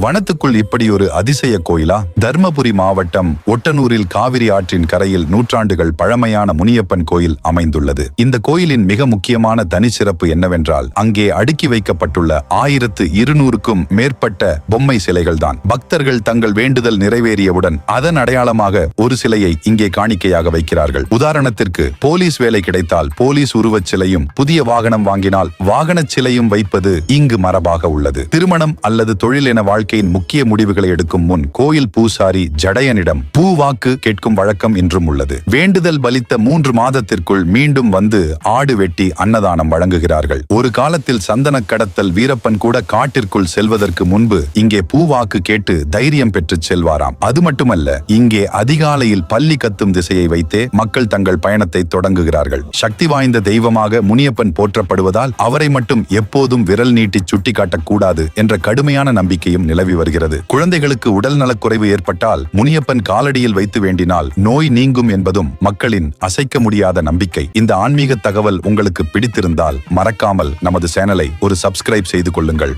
வனத்துக்குள் இப்படி ஒரு அதிசய கோயிலா? தர்மபுரி மாவட்டம் ஒட்டனூரில் காவிரி ஆற்றின் கரையில் நூற்றாண்டுகள் பழமையான முனியப்பன் கோயில் அமைந்துள்ளது. இந்த கோயிலின் மிக முக்கியமான தனிச்சிறப்பு என்னவென்றால் அங்கே அடுக்கி வைக்கப்பட்டுள்ள 1200க்கும் மேற்பட்ட பொம்மை சிலைகள் தான். பக்தர்கள் தங்கள் வேண்டுதல் நிறைவேறியவுடன் அதன் அடையாளமாக ஒரு சிலையை இங்கே காணிக்கையாக வைக்கிறார்கள். உதாரணத்திற்கு போலீஸ் வேலை கிடைத்தால் போலீஸ் உருவச் சிலையும், புதிய வாகனம் வாங்கினால் வாகனச் சிலையும் வைப்பது இங்கு மரபாக உள்ளது. திருமணம் அல்லது தொழில் என வாழ்க்கையின் முக்கிய முடிவுகளை எடுக்கும் முன் கோயில் பூசாரி ஜடையனிடம் பூவாக்கு கேட்கும் வழக்கம் இன்றும் உள்ளது. வேண்டுதல் பலித்த 3 மாதத்திற்குள் மீண்டும் வந்து ஆடு வெட்டி அன்னதானம் வழங்குகிறார்கள். ஒரு காலத்தில் சந்தன கடத்தல் வீரப்பன் கூட காட்டிற்குள் செல்வதற்கு முன்பு இங்கே பூவாக்கு கேட்டு தைரியம் பெற்று செல்வாராம். அது மட்டுமல்ல, இங்கே அதிகாலையில் பள்ளி கத்தும் திசையை வைத்தே மக்கள் தங்கள் பயணத்தை தொடங்குகிறார்கள். சக்தி வாய்ந்த தெய்வமாக முனியப்பன் போற்றப்படுவதால் அவரை மட்டும் எப்போதும் விரல் நீட்டி சுட்டி காட்டக்கூடாது என்ற கடுமையான நம்பிக்கையும் நிலவி வருகிறது. குழந்தைகளுக்கு உடல் நலக்குறைவு ஏற்பட்டால் முனியப்பன் காலடியில் வைத்து வேண்டினால் நோய் நீங்கும் என்பதும் மக்களின் அசைக்க முடியாத நம்பிக்கை. இந்த ஆன்மீக தகவல் உங்களுக்கு பிடித்திருந்தால் மறக்காமல் நமது சேனலை ஒரு சப்ஸ்கிரைப் செய்து கொள்ளுங்கள்.